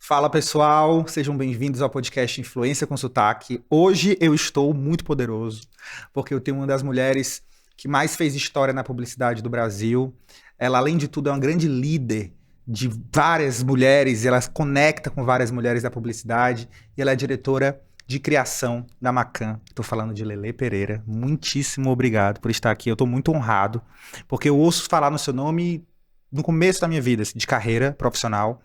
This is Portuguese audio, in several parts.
Fala pessoal, sejam bem-vindos ao podcast Influência com Sotaque. Hoje eu estou muito poderoso, porque eu tenho uma das mulheres que mais fez história na publicidade do Brasil. Ela, além de tudo, é uma grande líder de várias mulheres, ela se conecta com várias mulheres da publicidade, e ela é diretora de criação da Macan. Estou falando de Lelê Pereira. Muitíssimo obrigado por estar aqui, eu estou muito honrado, porque eu ouço falar no seu nome no começo da minha vida, assim, de carreira profissional.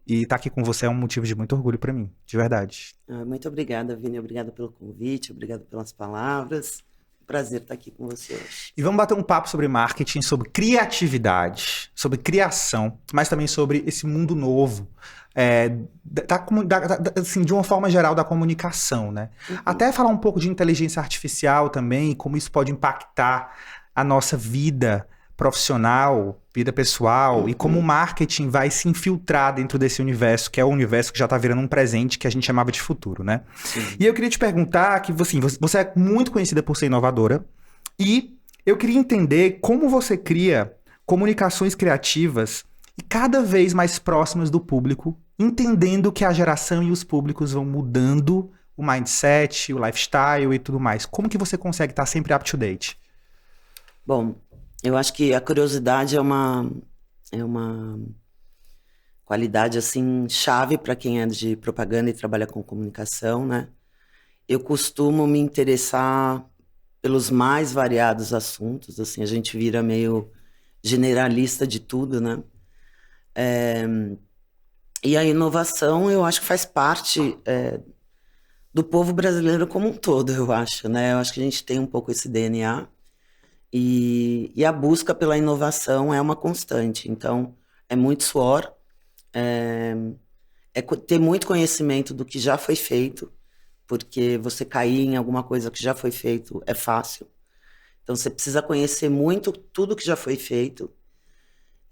E estar aqui com você é um motivo de muito orgulho para mim, de verdade. Muito obrigada, Vini. Obrigada pelo convite, obrigada pelas palavras. Prazer estar aqui com você hoje. E vamos bater um papo sobre marketing, sobre criatividade, sobre criação, mas também sobre esse mundo novo, assim, de uma forma geral, da comunicação, né? Até falar um pouco de inteligência artificial também, como isso pode impactar a nossa vida profissional, vida pessoal, e como o marketing vai se infiltrar dentro desse universo, que é o universo que já está virando um presente que a gente chamava de futuro, né? Sim. E eu queria te perguntar que, assim, você é muito conhecida por ser inovadora, e eu queria entender como você cria comunicações criativas e cada vez mais próximas do público, entendendo que a geração e os públicos vão mudando o mindset, o lifestyle e tudo mais. Como que você consegue estar sempre up to date? Bom, eu acho que a curiosidade é uma qualidade assim chave para quem é de propaganda e trabalha com comunicação, né? Eu costumo me interessar pelos mais variados assuntos, assim, a gente vira meio generalista de tudo, né? E a inovação, eu acho que faz parte do povo brasileiro como um todo, eu acho, né? Eu acho que a gente tem um pouco esse DNA. E a busca pela inovação é uma constante. Então, é muito suor, ter muito conhecimento do que já foi feito, porque você cair em alguma coisa que já foi feito é fácil. Então, você precisa conhecer muito tudo que já foi feito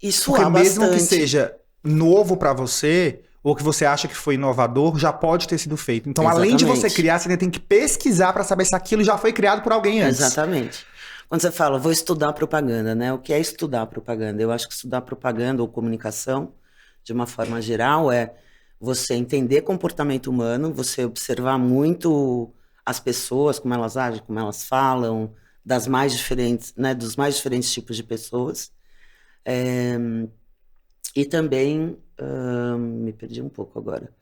e suar Porque mesmo bastante. que seja novo para você, ou que você acha que foi inovador, já pode ter sido feito. Então, além de você criar, você ainda tem que pesquisar para saber se aquilo já foi criado por alguém antes. Exatamente. Quando você fala, vou estudar propaganda, né? O que é estudar propaganda? Eu acho que estudar propaganda ou comunicação, de uma forma geral, é você entender comportamento humano, você observar muito as pessoas, como elas agem, como elas falam, das mais diferentes, né? Dos mais diferentes tipos de pessoas. E também, me perdi um pouco agora.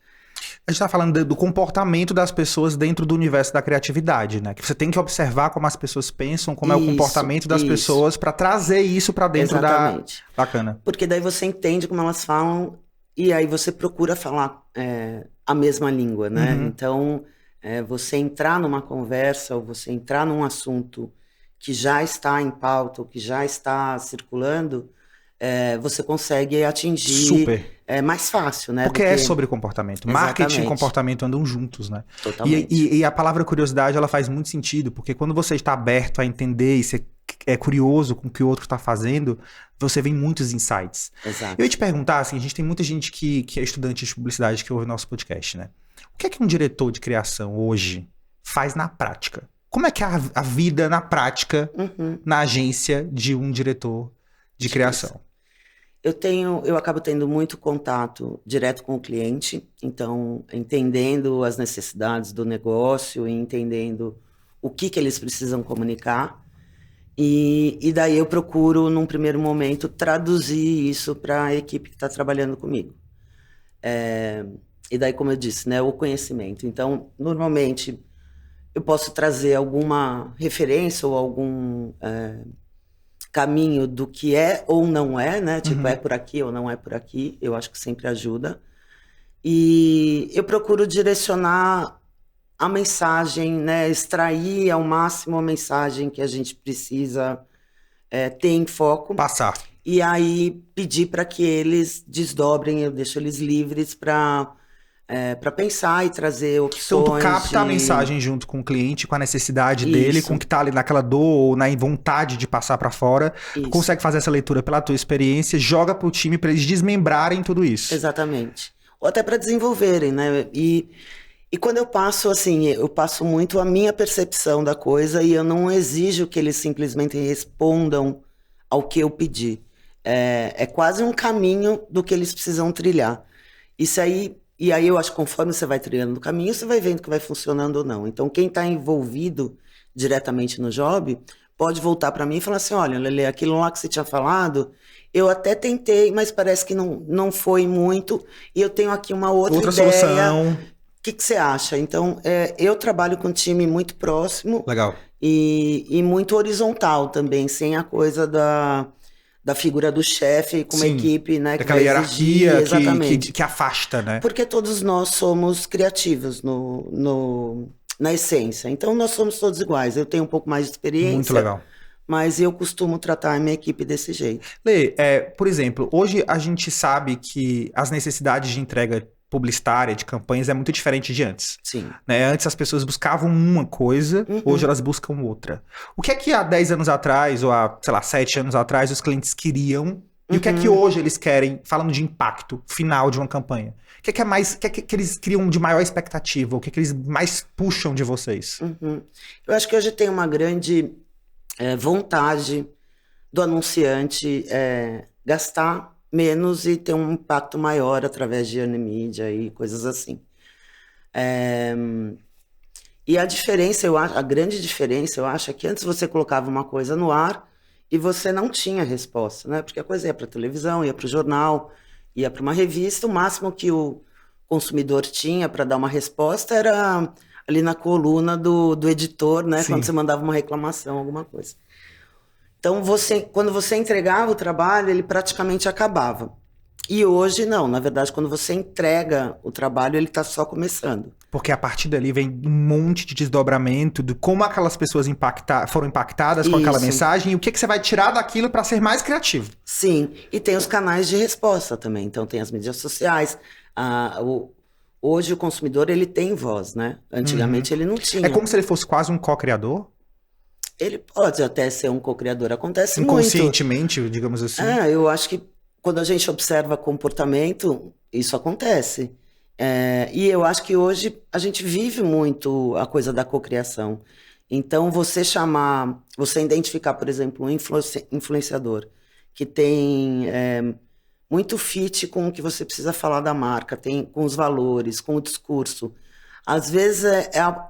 A gente tá falando do comportamento das pessoas dentro do universo da criatividade, né? Que você tem que observar como as pessoas pensam, como é o comportamento das pessoas para trazer isso para dentro Exatamente. da... Bacana. Porque daí você entende como elas falam e aí você procura falar a mesma língua, né? Então, você entrar numa conversa ou você entrar num assunto que já está em pauta ou que já está circulando, você consegue atingir Super. mais fácil, né? Porque é sobre comportamento. Marketing e comportamento andam juntos, né? Totalmente. E a palavra curiosidade, ela faz muito sentido, porque quando você está aberto a entender e você é curioso com o que o outro está fazendo, você vem muitos insights. Exato. Eu ia te perguntar, assim, a gente tem muita gente que é estudante de publicidade que ouve nosso podcast, né? O que é que um diretor de criação hoje faz na prática? Como é que é a vida na prática, na agência de um diretor de criação? Eu acabo tendo muito contato direto com o cliente, então entendendo as necessidades do negócio e entendendo o que eles precisam comunicar. E daí eu procuro, num primeiro momento, traduzir isso para a equipe que está trabalhando comigo. E daí, como eu disse, né, o conhecimento. Então, normalmente, eu posso trazer alguma referência ou algum caminho do que é ou não é, né? Tipo, é por aqui ou não é por aqui. Eu acho que sempre ajuda. E eu procuro direcionar a mensagem, né? Extrair ao máximo a mensagem que a gente precisa ter em foco. Passar. E aí pedir para que eles desdobrem, eu deixo eles livres para pensar e trazer opções. Então tu capta a mensagem junto com o cliente, com a necessidade dele, com o que tá ali naquela dor ou na vontade de passar para fora. Tu consegue fazer essa leitura pela tua experiência, joga pro time para eles desmembrarem tudo isso. Exatamente. Ou até para desenvolverem, né? E quando eu passo, assim, eu passo muito a minha percepção da coisa e eu não exijo que eles simplesmente respondam ao que eu pedi. É quase um caminho do que eles precisam trilhar. Isso aí E aí eu acho que conforme você vai trilhando o caminho, você vai vendo que vai funcionando ou não. Então, quem está envolvido diretamente no job pode voltar para mim e falar assim, olha, Lelê, aquilo lá que você tinha falado, eu até tentei, mas parece que não foi muito, e eu tenho aqui uma outra ideia. Solução. O que você acha? Então, eu trabalho com um time muito próximo. Legal. E muito horizontal também, sem a coisa da figura do chefe com uma equipe, né? Aquela hierarquia exatamente. Que afasta, né? Porque todos nós somos criativos na essência. Então, nós somos todos iguais. Eu tenho um pouco mais de experiência. Muito legal. Mas eu costumo tratar a minha equipe desse jeito. Lê, por exemplo, hoje a gente sabe que as necessidades de entrega publicitária, de campanhas, é muito diferente de antes. Sim. Né? Antes as pessoas buscavam uma coisa, hoje elas buscam outra. O que é que há 10 anos atrás, ou há, sei lá, 7 anos atrás, os clientes queriam, e o que é que hoje eles querem, falando de impacto final de uma campanha? O que é que é mais, o que é que eles criam de maior expectativa? O que é que eles mais puxam de vocês? Eu acho que hoje tem uma grande vontade do anunciante gastar menos e ter um impacto maior através de earned media e coisas assim. E a diferença, a grande diferença, eu acho, é que antes você colocava uma coisa no ar e você não tinha resposta, né? Porque a coisa ia para a televisão, ia para o jornal, ia para uma revista, o máximo que o consumidor tinha para dar uma resposta era ali na coluna do editor, né? Sim. Quando você mandava uma reclamação, alguma coisa. Então, quando você entregava o trabalho, ele praticamente acabava. E hoje, não. Na verdade, quando você entrega o trabalho, ele está só começando. Porque a partir dali vem um monte de desdobramento de como aquelas pessoas foram impactadas com aquela mensagem e o que você vai tirar daquilo para ser mais criativo. Sim. E tem os canais de resposta também. Então, tem as mídias sociais. Hoje, o consumidor, ele tem voz, né? Antigamente, ele não tinha. É como se ele fosse quase um co-criador? Ele pode até ser um co-criador, acontece inconscientemente, muito. digamos assim. Eu acho que quando a gente observa comportamento, isso acontece. E eu acho que hoje a gente vive muito a coisa da cocriação. Então, você identificar, por exemplo, um influenciador que tem muito fit com o que você precisa falar da marca, com os valores, com o discurso. Às vezes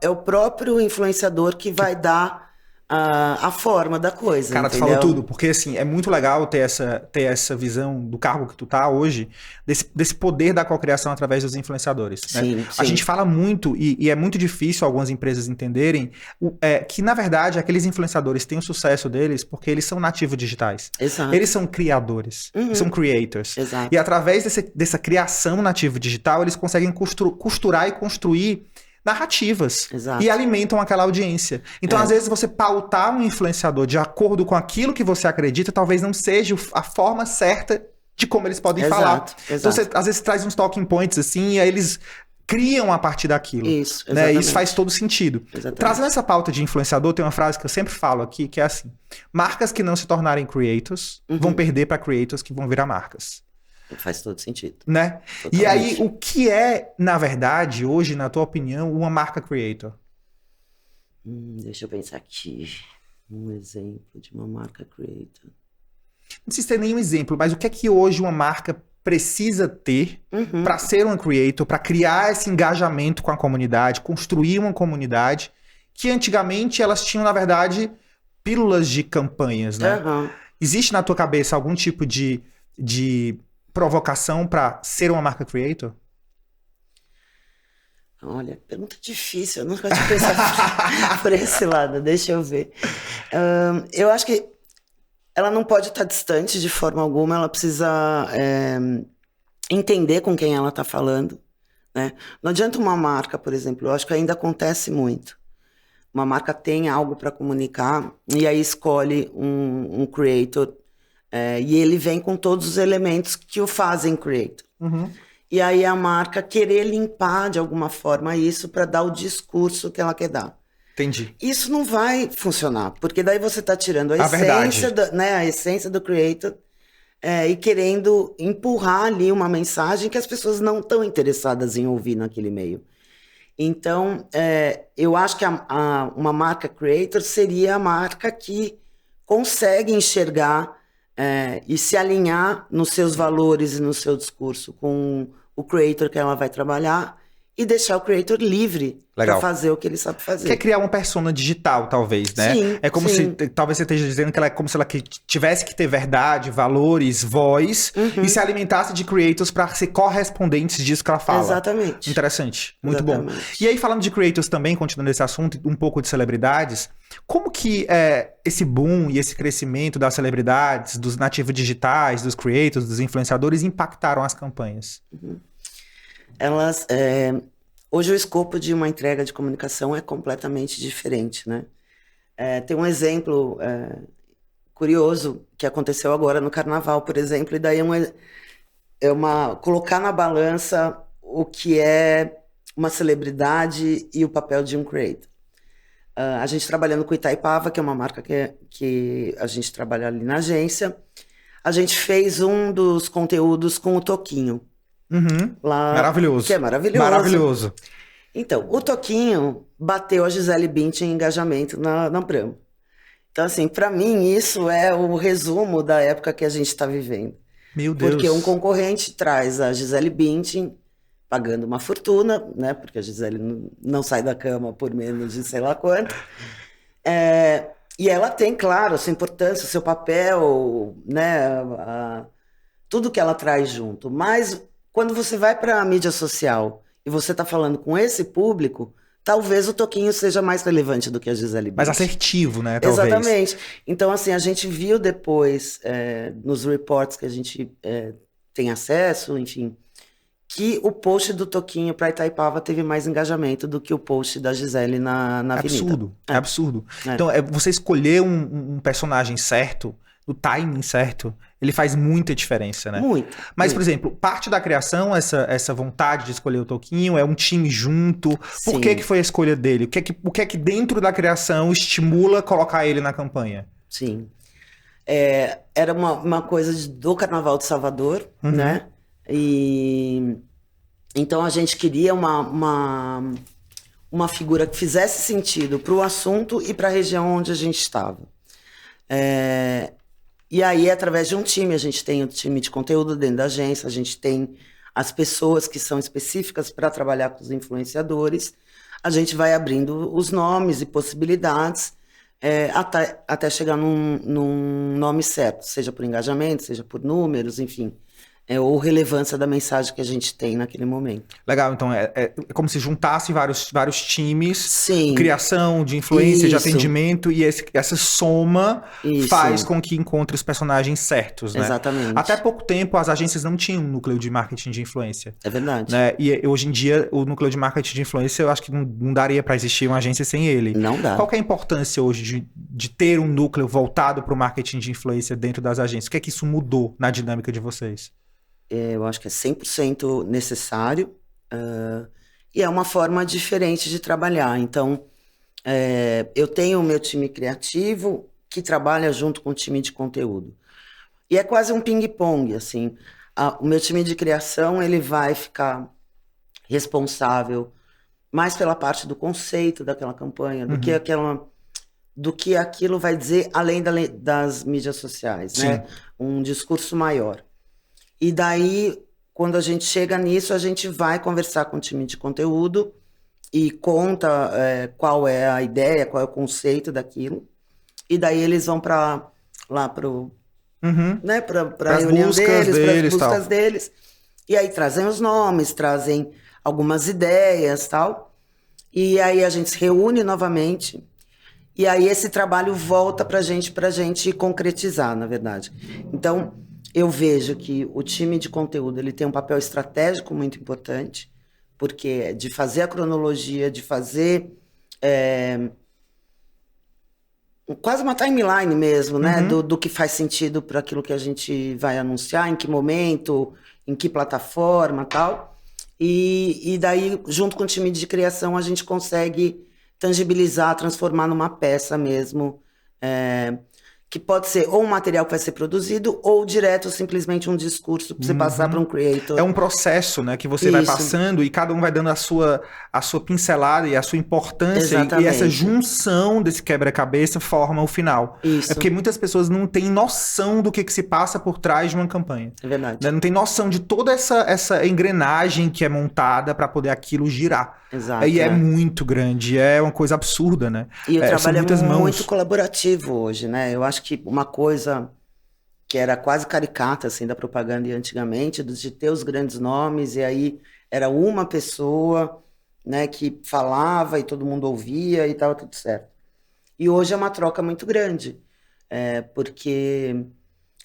é o próprio influenciador que vai dar a forma da coisa. Cara, entendeu? tu falou tudo, porque assim, é muito legal ter essa visão do cargo que tu tá hoje, desse poder da cocriação através dos influenciadores. Sim, né? sim. A gente fala muito, e é muito difícil algumas empresas entenderem, que na verdade aqueles influenciadores têm o sucesso deles porque eles são nativos digitais. Exato. Eles são criadores, são creators. Exato. E através dessa criação nativo digital, eles conseguem costurar e construir narrativas. Exato. E alimentam aquela audiência. Então, às vezes, você pautar um influenciador de acordo com aquilo que você acredita, talvez não seja a forma certa de como eles podem falar. Então, você, às vezes, traz uns talking points assim, e aí eles criam a partir daquilo. Isso, né? Isso faz todo sentido. Exatamente. Trazendo essa pauta de influenciador, tem uma frase que eu sempre falo aqui, que é assim: marcas que não se tornarem creators vão perder para creators que vão virar marcas. Faz todo sentido. Né? Totalmente. E aí, o que é, na verdade, hoje, na tua opinião, uma marca creator? Deixa eu pensar aqui. Um exemplo de uma marca creator. Não precisa ter nenhum exemplo, mas o que é que hoje uma marca precisa ter para ser um creator, para criar esse engajamento com a comunidade, construir uma comunidade, que antigamente elas tinham, na verdade, pílulas de campanhas, né? Existe na tua cabeça algum tipo de provocação para ser uma marca creator? Olha, pergunta difícil. Eu nunca tinha pensado por esse lado. Deixa eu ver. Eu acho que ela não pode estar distante de forma alguma. Ela precisa entender com quem ela está falando. Né? Não adianta uma marca, por exemplo. Eu acho que ainda acontece muito. Uma marca tem algo para comunicar e aí escolhe um creator. E ele vem com todos os elementos que o fazem creator. E aí a marca querer limpar de alguma forma isso para dar o discurso que ela quer dar. Entendi. Isso não vai funcionar, porque daí você está tirando a essência do creator e querendo empurrar ali uma mensagem que as pessoas não estão interessadas em ouvir naquele meio. Então, eu acho que uma marca creator seria a marca que consegue enxergar e se alinhar nos seus valores e no seu discurso com o creator que ela vai trabalhar e deixar o creator livre para fazer o que ele sabe fazer. Quer criar uma persona digital, talvez, né? Sim, é como se, talvez você esteja dizendo que ela é como se ela tivesse que ter verdade, valores, voz, e se alimentasse de creators para ser correspondentes disso que ela fala. Exatamente. Interessante, muito bom. E aí, falando de creators também, continuando esse assunto, um pouco de celebridades, como que esse boom e esse crescimento das celebridades, dos nativos digitais, dos creators, dos influenciadores, impactaram as campanhas? Elas... Hoje o escopo de uma entrega de comunicação é completamente diferente, né? Tem um exemplo curioso que aconteceu agora no Carnaval, por exemplo, e daí colocar na balança o que é uma celebridade e o papel de um creator. A gente trabalhando com o Itaipava, que é uma marca que a gente trabalha ali na agência, a gente fez um dos conteúdos com o Toquinho. Lá, maravilhoso. Que é maravilhoso. Maravilhoso. Então, o Toquinho bateu a Gisele Bündchen em engajamento na Brahma. Então, assim, para mim, isso é o resumo da época que a gente está vivendo. Meu Deus. Porque um concorrente traz a Gisele Bündchen pagando uma fortuna, né? Porque a Gisele não sai da cama por menos de sei lá quanto. E ela tem, claro, a sua importância, o seu papel, né? Tudo que ela traz junto. Mas quando você vai para a mídia social e você está falando com esse público, talvez o Toquinho seja mais relevante do que a Gisele Bündchen. Mais assertivo, né? Talvez. Exatamente. Então, assim, a gente viu depois, nos reports que a gente tem acesso, enfim, que o post do Toquinho para Itaipava teve mais engajamento do que o post da Gisele na Avenida. É absurdo. Então, você escolher um personagem certo, o timing certo, ele faz muita diferença, né? Muito. Mas, por exemplo, parte da criação, essa vontade de escolher o Toquinho, é um time junto. Sim. Por que foi a escolha dele? O que é que dentro da criação estimula colocar ele na campanha? Sim. Era uma coisa do Carnaval de Salvador, né? E então a gente queria uma figura que fizesse sentido para o assunto e para a região onde a gente estava. E aí, através de um time, a gente tem o time de conteúdo dentro da agência, a gente tem as pessoas que são específicas para trabalhar com os influenciadores, a gente vai abrindo os nomes e possibilidades até chegar num nome certo, seja por engajamento, seja por números, enfim. Ou relevância da mensagem que a gente tem naquele momento. Legal, então é como se juntasse vários times, Sim. Criação de influência, de atendimento, e essa soma faz com que encontre os personagens certos, né? Exatamente. Até pouco tempo as agências não tinham um núcleo de marketing de influência. É verdade. Né? E hoje em dia o núcleo de marketing de influência eu acho que não daria para existir uma agência sem ele. Não dá. Qual que é a importância hoje de ter um núcleo voltado para o marketing de influência dentro das agências? O que é que isso mudou na dinâmica de vocês? Eu acho que é 100% necessário e é uma forma diferente de trabalhar. Então, eu tenho o meu time criativo que trabalha junto com o time de conteúdo. E é quase um ping-pong, assim. O meu time de criação, ele vai ficar responsável mais pela parte do conceito daquela campanha, do que aquilo vai dizer além das mídias sociais, né? Um discurso maior. E daí, quando a gente chega nisso, a gente vai conversar com o time de conteúdo e conta qual é a ideia, qual é o conceito daquilo. E daí eles vão para né, para a reunião deles, para as buscas deles. E aí trazem os nomes, trazem algumas ideias, tal. E aí a gente se reúne novamente. E aí esse trabalho volta para a gente concretizar, na verdade. Então, eu vejo que o time de conteúdo ele tem um papel estratégico muito importante, porque é de fazer a cronologia, de fazer quase uma timeline mesmo, né? Do que faz sentido para aquilo que a gente vai anunciar, em que momento, em que plataforma e tal. E daí, junto com o time de criação, a gente consegue tangibilizar, transformar numa peça mesmo, que pode ser ou um material que vai ser produzido ou direto simplesmente um discurso para você passar para um creator. É um processo, né, que você vai Isso. passando e cada um vai dando a sua pincelada e a sua importância e essa Exatamente. junção desse quebra-cabeça forma o final. Isso. É porque muitas pessoas não têm noção do que se passa por trás de uma campanha. É verdade. Né? Não tem noção de toda essa engrenagem que é montada para poder aquilo girar. Exato. E é muito grande, é uma coisa absurda, né? E o são trabalho muitas é mãos. muito colaborativo hoje, né? Eu acho que uma coisa que era quase caricata, assim, da propaganda antigamente, de ter os grandes nomes, e aí era uma pessoa, né, que falava e todo mundo ouvia e estava tudo certo. E hoje é uma troca muito grande, porque...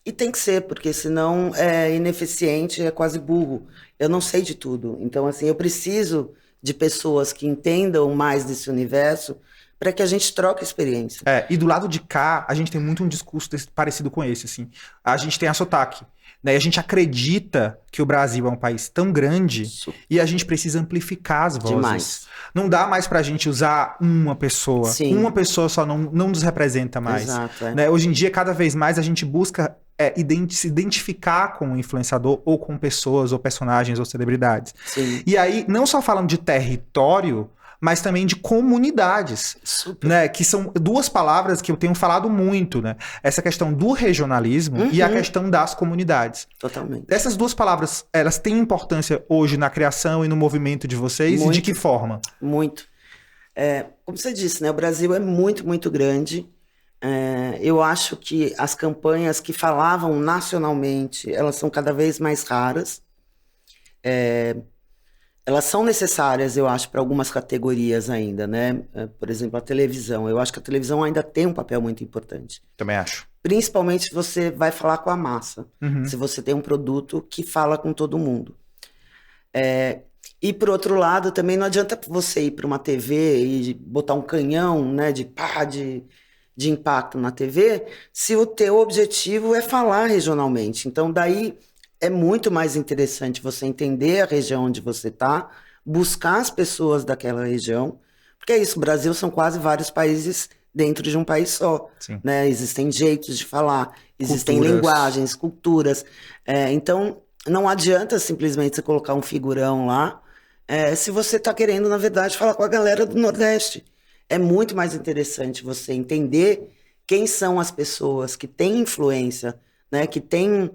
E tem que ser, porque senão é ineficiente, é quase burro. Eu não sei de tudo. Então, assim, eu preciso de pessoas que entendam mais desse universo para que a gente troque experiência. E do lado de cá, a gente tem muito um discurso parecido com esse, assim. A gente tem a Sotaque, né? E a gente acredita que o Brasil é um país tão grande e a gente precisa amplificar as vozes. Demais. Não dá mais pra gente usar uma pessoa. Sim. Uma pessoa só não nos representa mais. Exato, né? Hoje em dia, cada vez mais, a gente busca se identificar com o influenciador ou com pessoas ou personagens ou celebridades. Sim. E aí, não só falando de território, mas também de comunidades, né? Que são duas palavras que eu tenho falado muito, né? Essa questão do regionalismo e a questão das comunidades. Totalmente. Essas duas palavras, elas têm importância hoje na criação e no movimento de vocês? Muito. E de que forma? Muito. Como você disse, né? O Brasil é muito, muito grande. Eu acho que as campanhas que falavam nacionalmente, elas são cada vez mais raras. Elas são necessárias, eu acho, para algumas categorias ainda, né? Por exemplo, a televisão. Eu acho que a televisão ainda tem um papel muito importante. Também acho. Principalmente se você vai falar com a massa. Se você tem um produto que fala com todo mundo. E, por outro lado, também não adianta você ir para uma TV e botar um canhão, né, de impacto na TV, se o teu objetivo é falar regionalmente. Então, daí é muito mais interessante você entender a região onde você está, buscar as pessoas daquela região, porque é isso, o Brasil são quase vários países dentro de um país só. Né? Existem jeitos de falar, existem linguagens, culturas. Então, não adianta simplesmente você colocar um figurão lá, se você está querendo, na verdade, falar com a galera do Nordeste. É muito mais interessante você entender quem são as pessoas que têm influência, né, que têm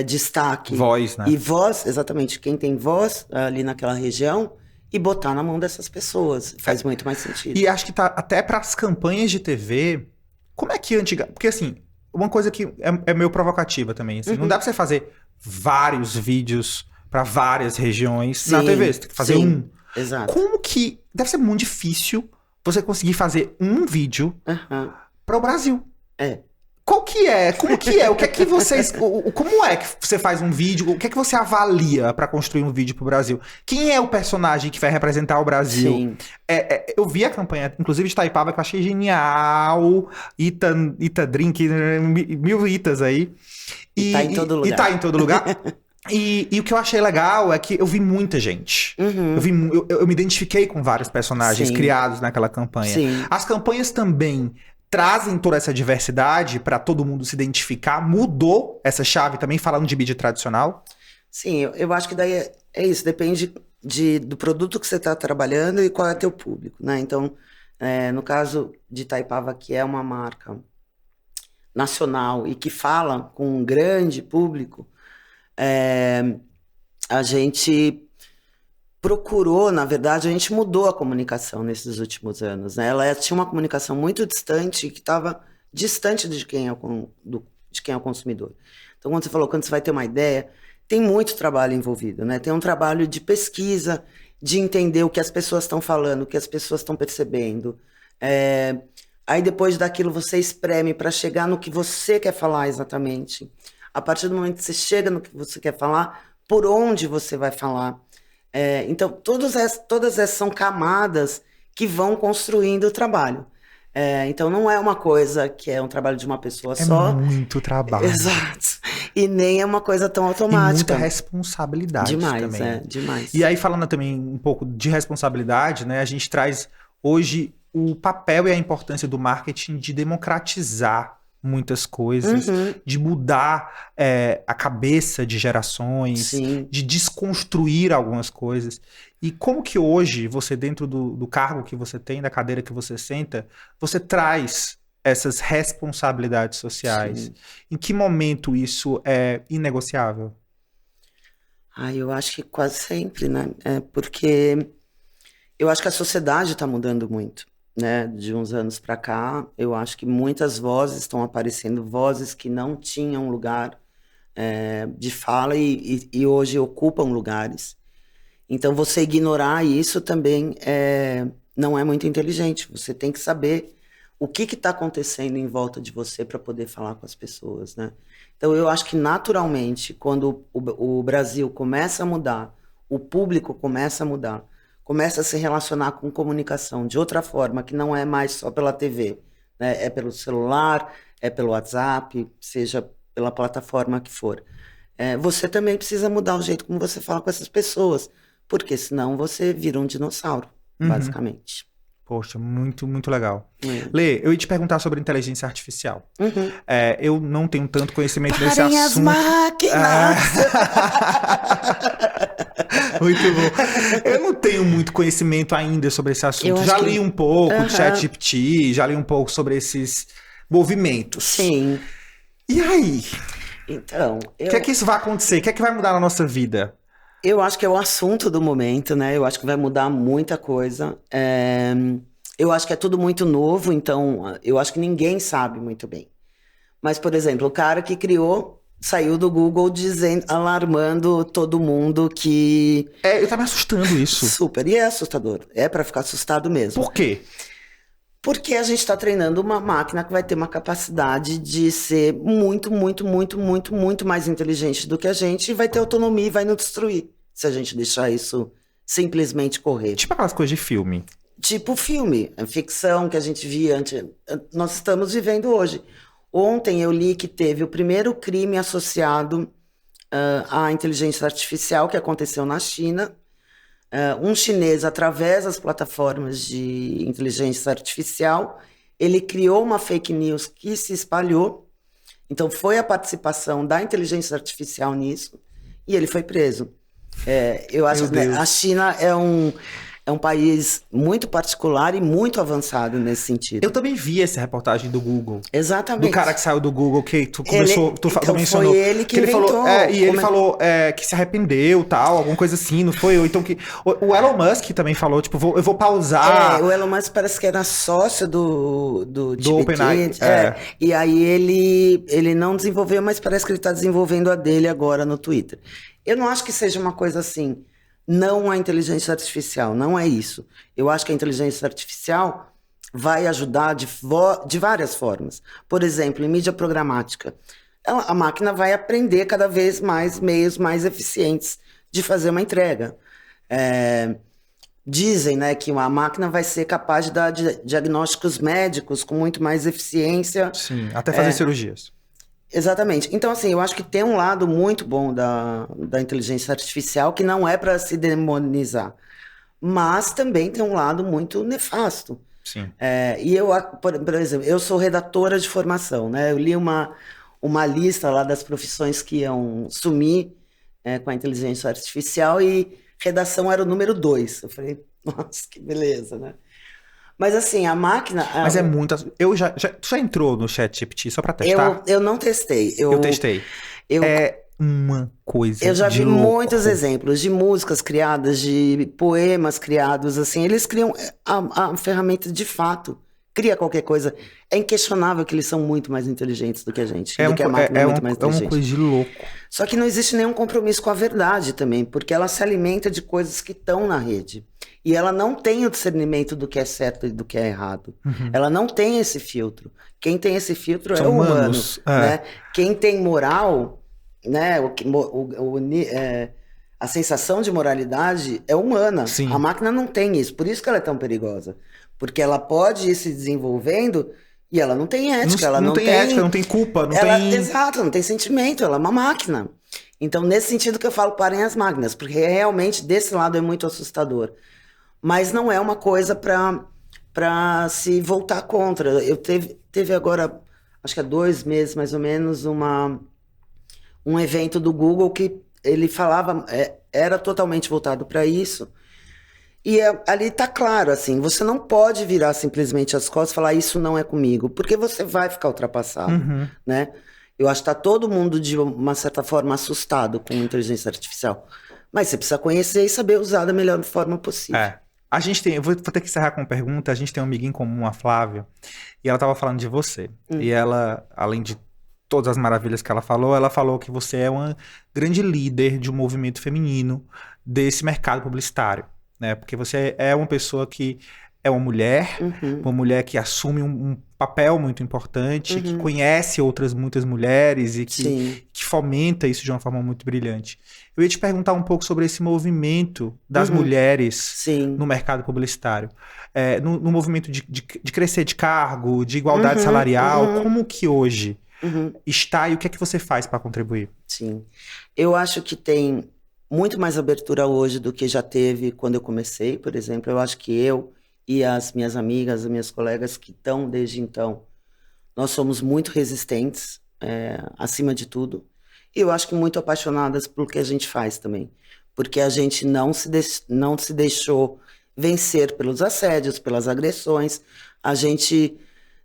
destaque. Voz, né? E voz, exatamente, quem tem voz ali naquela região e botar na mão dessas pessoas. Faz muito mais sentido. E acho que tá até para as campanhas de TV, como é que Porque assim, uma coisa que é meio provocativa também, assim, não dá pra você fazer vários vídeos para várias regiões na TV, você tem que fazer um. Exato. Como que... Deve ser muito difícil você conseguir fazer um vídeo para o Brasil. Qual que é? Como que é? O que é que vocês... Como é que você faz um vídeo? O que é que você avalia para construir um vídeo pro Brasil? Quem é o personagem que vai representar o Brasil? Sim. Eu vi a campanha, inclusive de Itaipava, que eu achei genial. Ita Drink, mil itas aí. E tá em todo lugar. E tá em todo lugar. E o que eu achei legal é que eu vi muita gente. Eu me identifiquei com vários personagens criados naquela campanha. Sim. As campanhas também trazem toda essa diversidade para todo mundo se identificar. Mudou essa chave também, falando de mídia tradicional? Sim, eu acho que daí é isso. Depende do produto que você está trabalhando e qual é o teu público, né? Então, no caso de Itaipava, que é uma marca nacional e que fala com um grande público, a gente procurou, na verdade, a gente mudou a comunicação nesses últimos anos, né? Ela tinha uma comunicação muito distante, que estava distante de quem é o consumidor. Então, quando você vai ter uma ideia, tem muito trabalho envolvido, né? Tem um trabalho de pesquisa, de entender o que as pessoas estão falando, o que as pessoas estão percebendo. Aí, depois daquilo, você espreme para chegar no que você quer falar exatamente. A partir do momento que você chega no que você quer falar, por onde você vai falar. Então, todas essas são camadas que vão construindo o trabalho. Então, não é uma coisa que é um trabalho de uma pessoa só. É muito trabalho. Exato. E nem é uma coisa tão automática. E muita responsabilidade demais, também. Demais. E aí, falando também um pouco de responsabilidade, né? A gente traz hoje o papel e a importância do marketing de democratizar muitas coisas, de mudar a cabeça de gerações, Sim. de desconstruir algumas coisas. E como que hoje, você dentro do cargo que você tem, da cadeira que você senta, você traz essas responsabilidades sociais? Sim. Em que momento isso é inegociável? Eu acho que quase sempre, né? Porque eu acho que a sociedade está mudando muito, né? De uns anos para cá, eu acho que muitas vozes estão aparecendo, vozes que não tinham lugar de fala e hoje ocupam lugares. Então, você ignorar isso também não é muito inteligente. Você tem que saber o que está acontecendo em volta de você para poder falar com as pessoas, né? Então, eu acho que naturalmente, quando o Brasil começa a mudar, o público começa a mudar, começa a se relacionar com comunicação de outra forma, que não é mais só pela TV, né? É pelo celular, é pelo WhatsApp, seja pela plataforma que for. Você também precisa mudar o jeito como você fala com essas pessoas, porque senão você vira um dinossauro, Uhum. basicamente. Poxa, muito, muito legal. Lê, eu ia te perguntar sobre inteligência artificial. Uhum. Eu não tenho tanto conhecimento nesse Parem as assunto. máquinas! Muito bom. Eu não tenho muito conhecimento ainda sobre esse Eu assunto. acho Já que- li um pouco de Aham. ChatGPT, já li um pouco sobre esses movimentos. Sim. E aí? Então, O que é que isso vai acontecer? O que é que vai mudar na nossa vida? eu acho que é o assunto do momento, né? Eu acho que vai mudar muita coisa. Eu acho que é tudo muito novo, então eu acho que ninguém sabe muito bem. Mas, por exemplo, o cara que criou saiu do Google dizendo, alarmando todo mundo que Tá me assustando isso. super, e é assustador. É para ficar assustado mesmo. Por quê? Porque a gente está treinando uma máquina que vai ter uma capacidade de ser muito, muito, muito, muito, muito mais inteligente do que a gente e vai ter autonomia e vai nos destruir se a gente deixar isso simplesmente correr. Tipo aquelas coisas de filme. Tipo filme, a ficção que a gente via antes. Nós estamos vivendo hoje. Ontem eu li que teve o primeiro crime associado à inteligência artificial que aconteceu na China. Um chinês, através das plataformas de inteligência artificial, ele criou uma fake news que se espalhou. Então, foi a participação da inteligência artificial nisso e ele foi preso. Eu acho que a China é um país muito particular e muito avançado nesse sentido. Eu também vi essa reportagem do Google. Exatamente. Do cara que saiu do Google, que tu começou, tu mencionou. Foi ele que ele inventou. falou, e ele falou que se arrependeu, tal, alguma coisa assim, não foi? Ou então que o Elon Musk também falou, tipo, eu vou pausar. O Elon Musk parece que era sócio do OpenAI. E aí ele não desenvolveu, mas parece que ele está desenvolvendo a dele agora no Twitter. Eu não acho que seja uma coisa assim, não a inteligência artificial, não é isso. Eu acho que a inteligência artificial vai ajudar de várias formas. Por exemplo, em mídia programática, a máquina vai aprender cada vez mais meios mais eficientes de fazer uma entrega. Dizem, né, que a máquina vai ser capaz de dar diagnósticos médicos com muito mais eficiência. Sim, até fazer cirurgias. Exatamente. Então, assim, eu acho que tem um lado muito bom da inteligência artificial que não é para se demonizar, mas também tem um lado muito nefasto. Sim. E eu, por exemplo, eu sou redatora de formação, né? Eu li uma lista lá das profissões que iam sumir com a inteligência artificial e redação era o número 2. Eu falei, nossa, que beleza, né? Mas assim, a máquina... Mas é muito... Tu já entrou no ChatGPT só pra testar? Eu não testei. Eu testei. É uma coisa Eu já vi louco. muitos exemplos de músicas criadas, de poemas criados, assim. Eles criam... A ferramenta, de fato, cria qualquer coisa. É inquestionável que eles são muito mais inteligentes do que a gente. Do que a máquina é muito mais inteligente. É uma coisa de louco. Só que não existe nenhum compromisso com a verdade também, porque ela se alimenta de coisas que estão na rede. E ela não tem o discernimento do que é certo e do que é errado. Uhum. Ela não tem esse filtro. Quem tem esse filtro é o humano. Né? Quem tem moral, né? A sensação de moralidade é humana. Sim. A máquina não tem isso. Por isso que ela é tão perigosa. Porque ela pode ir se desenvolvendo e ela não tem ética. Ela não tem ética, não tem culpa. Exato, não tem sentimento. Ela é uma máquina. Então, nesse sentido que eu falo, parem as máquinas. Porque realmente, desse lado, é muito assustador. Mas não é uma coisa para se voltar contra. Teve agora, acho que há 2 meses mais ou menos, um evento do Google que ele falava, era totalmente voltado para isso. E ali tá claro, assim, você não pode virar simplesmente as costas e falar isso não é comigo, porque você vai ficar ultrapassado, né? Eu acho que tá todo mundo, de uma certa forma, assustado com inteligência artificial. Mas você precisa conhecer e saber usar da melhor forma possível. A gente tem, eu vou ter que encerrar com uma pergunta, a gente tem uma amiga em comum, a Flávia, e ela tava falando de você. E ela, além de todas as maravilhas que ela falou que você é uma grande líder de um movimento feminino desse mercado publicitário, né? Porque você é uma pessoa que é uma mulher que assume um papel muito importante, que conhece outras muitas mulheres e que fomenta isso de uma forma muito brilhante. Eu ia te perguntar um pouco sobre esse movimento das mulheres no mercado publicitário. No movimento de crescer de cargo, de igualdade salarial, como que hoje está e o que é que você faz para contribuir? Sim. Eu acho que tem muito mais abertura hoje do que já teve quando eu comecei, por exemplo. Eu acho que eu e as minhas amigas, as minhas colegas que estão desde então, nós somos muito resistentes, acima de tudo. E eu acho que muito apaixonadas pelo que a gente faz também. Porque a gente não se deixou vencer pelos assédios, pelas agressões. A gente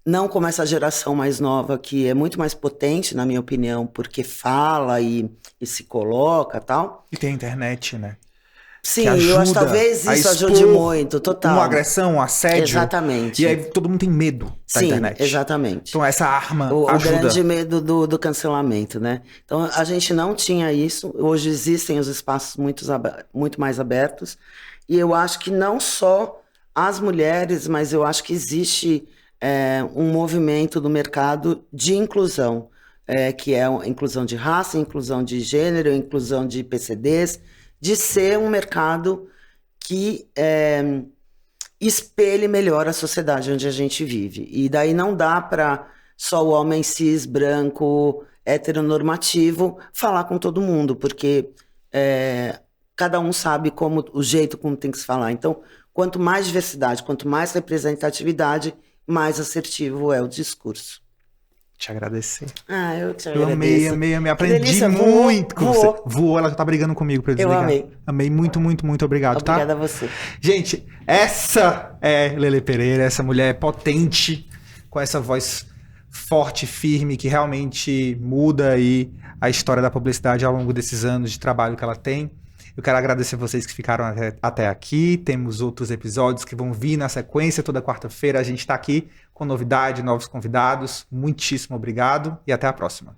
não como essa geração mais nova, que é muito mais potente, na minha opinião, porque fala e se coloca e tal. E tem a internet, né? Sim, eu acho que talvez isso ajude muito, total. Uma agressão, um assédio. Exatamente. E aí todo mundo tem medo da internet. Exatamente. Então essa arma ajuda. O grande medo do cancelamento, né? Então a gente não tinha isso. Hoje existem os espaços muito mais abertos. E eu acho que não só as mulheres, mas eu acho que existe um movimento do mercado de inclusão, que é a inclusão de raça, inclusão de gênero, inclusão de PCDs, de ser um mercado que espelhe melhor a sociedade onde a gente vive. E daí não dá para só o homem cis, branco, heteronormativo falar com todo mundo, porque cada um sabe o jeito como tem que se falar. Então, quanto mais diversidade, quanto mais representatividade, mais assertivo é o discurso. Te agradecer. Eu te agradeço. Eu amei. Aprendi muito com você. Voou, ela já tá brigando comigo pra desligar. Eu amei. Amei muito, muito, muito obrigado, tá? Obrigada a você. Gente, essa é Lele Pereira, essa mulher potente, com essa voz forte, firme, que realmente muda aí a história da publicidade ao longo desses anos de trabalho que ela tem. Eu quero agradecer vocês que ficaram até aqui. Temos outros episódios que vão vir na sequência. Toda quarta-feira a gente está aqui com novidade, novos convidados. Muitíssimo obrigado e até a próxima.